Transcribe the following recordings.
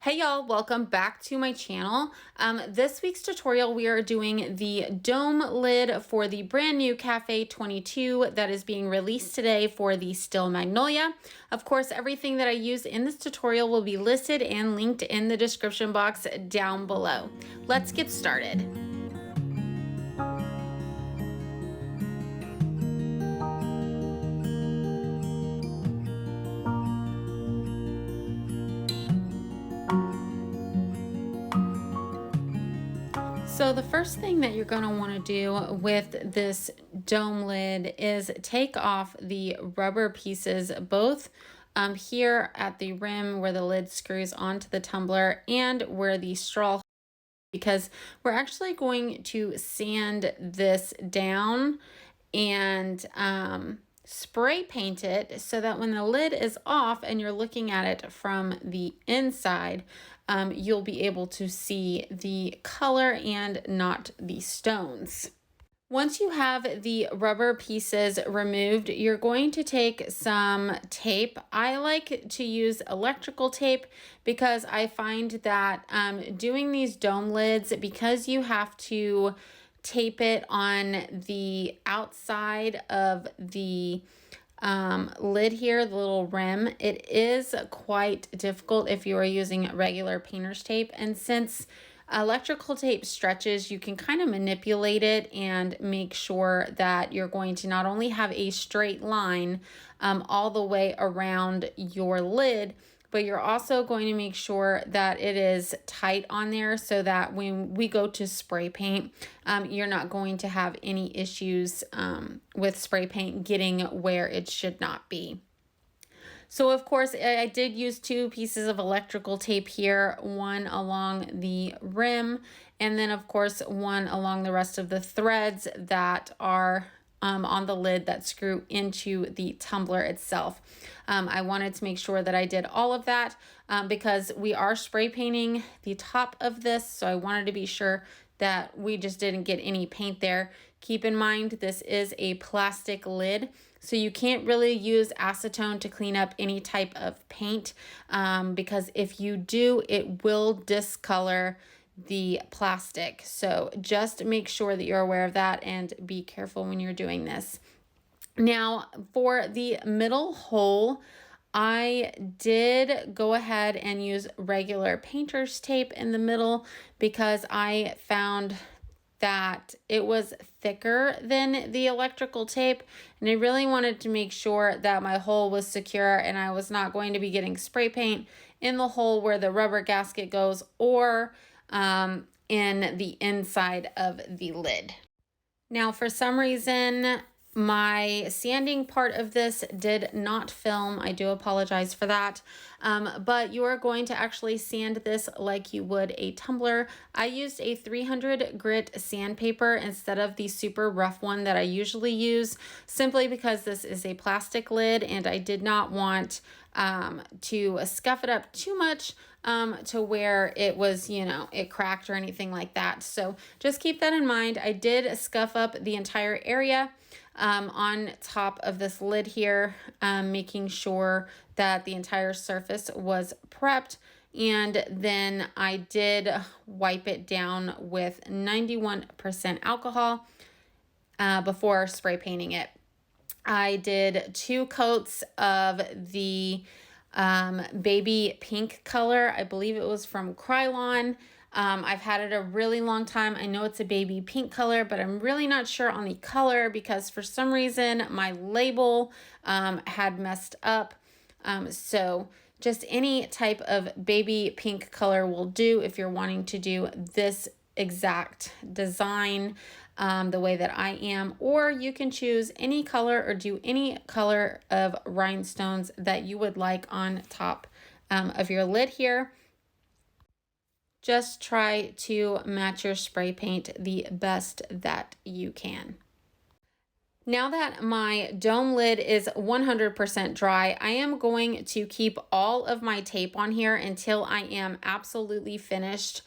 Hey y'all, welcome back to my channel. This week's tutorial, we are doing the dome lid for the brand new Cafe 22 that is being released today for the Still Magnolia. Of course, everything that I use in this tutorial will be listed and linked in the description box down below. Let's get started. So the first thing that you're going to want to do with this dome lid is take off the rubber pieces, both here at the rim where the lid screws onto the tumbler and where the straw, because we're actually going to sand this down and spray paint it so that when the lid is off and you're looking at it from the inside, you'll be able to see the color and not the stones. Once you have the rubber pieces removed, you're going to take some tape. I like to use electrical tape because I find that doing these dome lids, because you have to tape it on the outside of the lid here, the little rim, it is quite difficult if you are using regular painter's tape. And since electrical tape stretches, you can kind of manipulate it and make sure that you're going to not only have a straight line all the way around your lid, but you're also going to make sure that it is tight on there so that when we go to spray paint, you're not going to have any issues with spray paint getting where it should not be. So of course, I did use two pieces of electrical tape here, one along the rim, and then of course one along the rest of the threads that are on the lid that screw into the tumbler itself. I wanted to make sure that I did all of that because we are spray painting the top of this, so I wanted to be sure that we just didn't get any paint there. Keep in mind, this is a plastic lid, so you can't really use acetone to clean up any type of paint because if you do, it will discolor the plastic. So just make sure that you're aware of that and be careful when you're doing this. Now for the middle hole, I did go ahead and use regular painter's tape in the middle because I found that it was thicker than the electrical tape, and I really wanted to make sure that my hole was secure and I was not going to be getting spray paint in the hole where the rubber gasket goes or in the inside of the lid. Now, for some reason, my sanding part of this did not film. I do apologize for that. But you are going to actually sand this like you would a tumbler. I used a 300 grit sandpaper instead of the super rough one that I usually use, simply because this is a plastic lid and I did not want to scuff it up too much to where it was, it cracked or anything like that. So just keep that in mind. I did scuff up the entire area on top of this lid here, making sure that the entire surface was prepped. And then I did wipe it down with 91% alcohol before spray painting it. I did 2 coats of the baby pink color. I believe it was from Krylon. I've had it a really long time. I know it's a baby pink color, but I'm really not sure on the color because for some reason my label had messed up. So just any type of baby pink color will do if you're wanting to do this exact design the way that I am, or you can choose any color or do any color of rhinestones that you would like on top of your lid here. Just try to match your spray paint the best that you can. Now that my dome lid is 100% dry, I am going to keep all of my tape on here until I am absolutely finished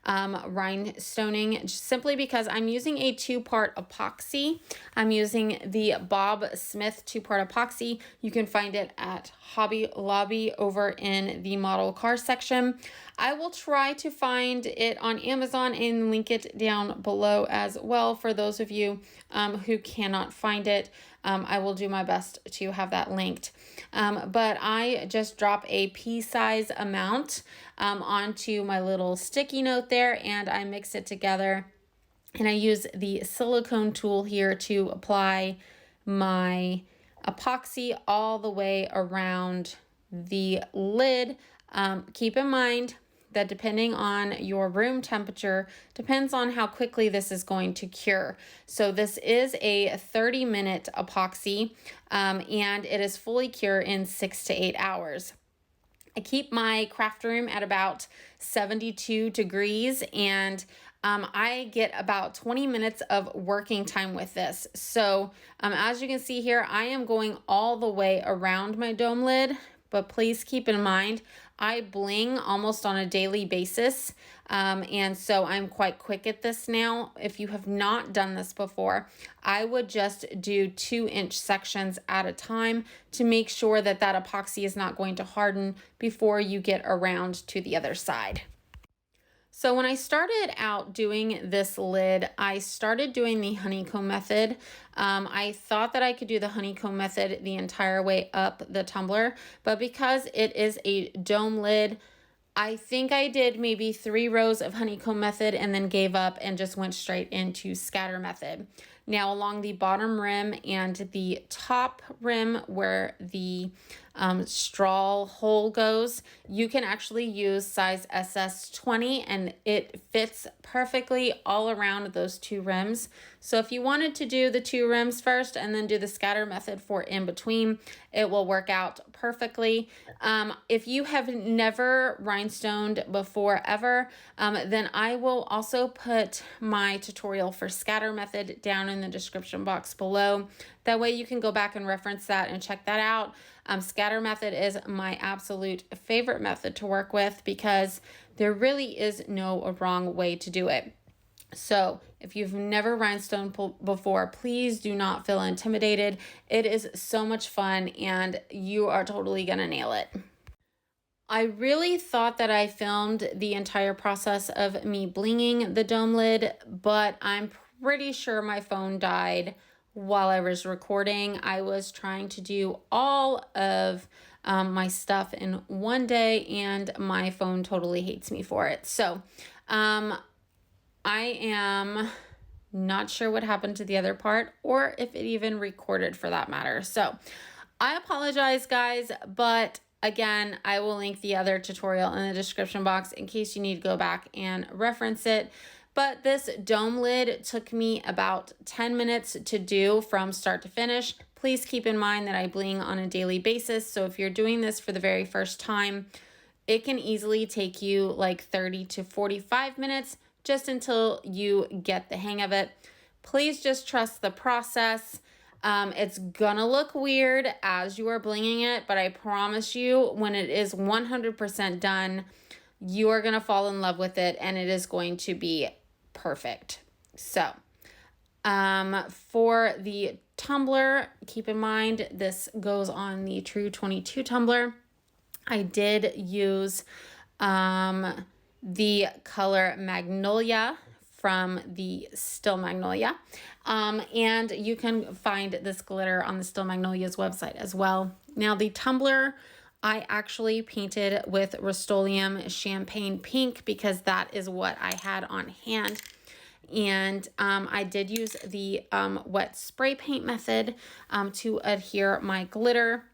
rhinestoning, simply because I'm using a 2-part epoxy. I'm using the Bob Smith 2-part epoxy. You can find it at Hobby Lobby over in the model car section. I will try to find it on Amazon and link it down below as well for those of you who cannot find it. I will do my best to have that linked. But I just drop a pea-size amount onto my little sticky note there, and I mix it together. And I use the silicone tool here to apply my epoxy all the way around the lid. Keep in mind that depending on your room temperature depends on how quickly this is going to cure. So this is a 30-minute epoxy, and it is fully cure in 6 to 8 hours. I keep my craft room at about 72 degrees, and I get about 20 minutes of working time with this. So as you can see here, I am going all the way around my dome lid, but please keep in mind, I bling almost on a daily basis. And so I'm quite quick at this now. If you have not done this before, I would just do 2-inch sections at a time to make sure that that epoxy is not going to harden before you get around to the other side. So when I started out doing this lid, I started doing the honeycomb method. I thought that I could do the honeycomb method the entire way up the tumbler, but because it is a dome lid, I think I did maybe 3 rows of honeycomb method and then gave up and just went straight into scatter method. Now along the bottom rim and the top rim where the straw hole goes, you can actually use size SS20 and it fits perfectly all around those 2 rims. So if you wanted to do the 2 rims first and then do the scatter method for in between, it will work out perfectly. If you have never rhinestoned before ever, then I will also put my tutorial for scatter method down in the description box below. That way you can go back and reference that and check that out. Scatter method is my absolute favorite method to work with because there really is no wrong way to do it. So if you've never rhinestoned before, please do not feel intimidated. It is so much fun and you are totally gonna nail it. I really thought that I filmed the entire process of me blinging the dome lid, but I'm pretty sure my phone died while I was recording. I was trying to do all of my stuff in one day and my phone totally hates me for it. So I am not sure what happened to the other part or if it even recorded for that matter. So I apologize guys, but again, I will link the other tutorial in the description box in case you need to go back and reference it. But this dome lid took me about 10 minutes to do from start to finish. Please keep in mind that I bling on a daily basis. So if you're doing this for the very first time, it can easily take you like 30 to 45 minutes just until you get the hang of it. Please just trust the process. It's gonna look weird as you are blinging it, but I promise you when it is 100% done, you are gonna fall in love with it and it is going to be perfect. So for the tumbler, keep in mind this goes on the True 22 tumbler. I did use the color Magnolia from the Still Magnolia. And you can find this glitter on the Still Magnolia's website as well. Now the tumbler, I actually painted with Rust-Oleum Champagne Pink because that is what I had on hand. And I did use the wet spray paint method to adhere my glitter.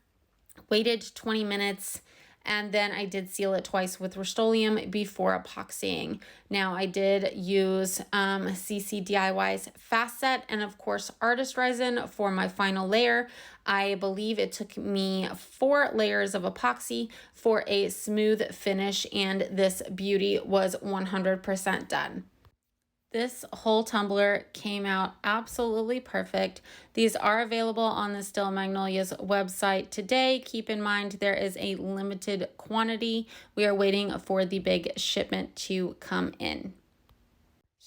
Waited 20 minutes. And then I did seal it twice with Rust-Oleum before epoxying. Now I did use CC DIY's Fast Set and of course artist resin for my final layer. I believe it took me 4 layers of epoxy for a smooth finish and this beauty was 100% done. This whole tumbler came out absolutely perfect. These are available on the Still Magnolia's website today. Keep in mind there is a limited quantity. We are waiting for the big shipment to come in.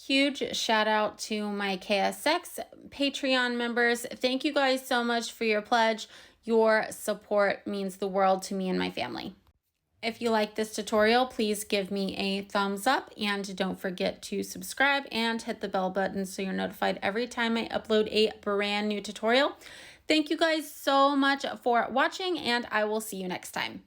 Huge shout out to my KSX Patreon members. Thank you guys so much for your pledge. Your support means the world to me and my family. If you like this tutorial, please give me a thumbs up and don't forget to subscribe and hit the bell button so you're notified every time I upload a brand new tutorial. Thank you guys so much for watching, and I will see you next time.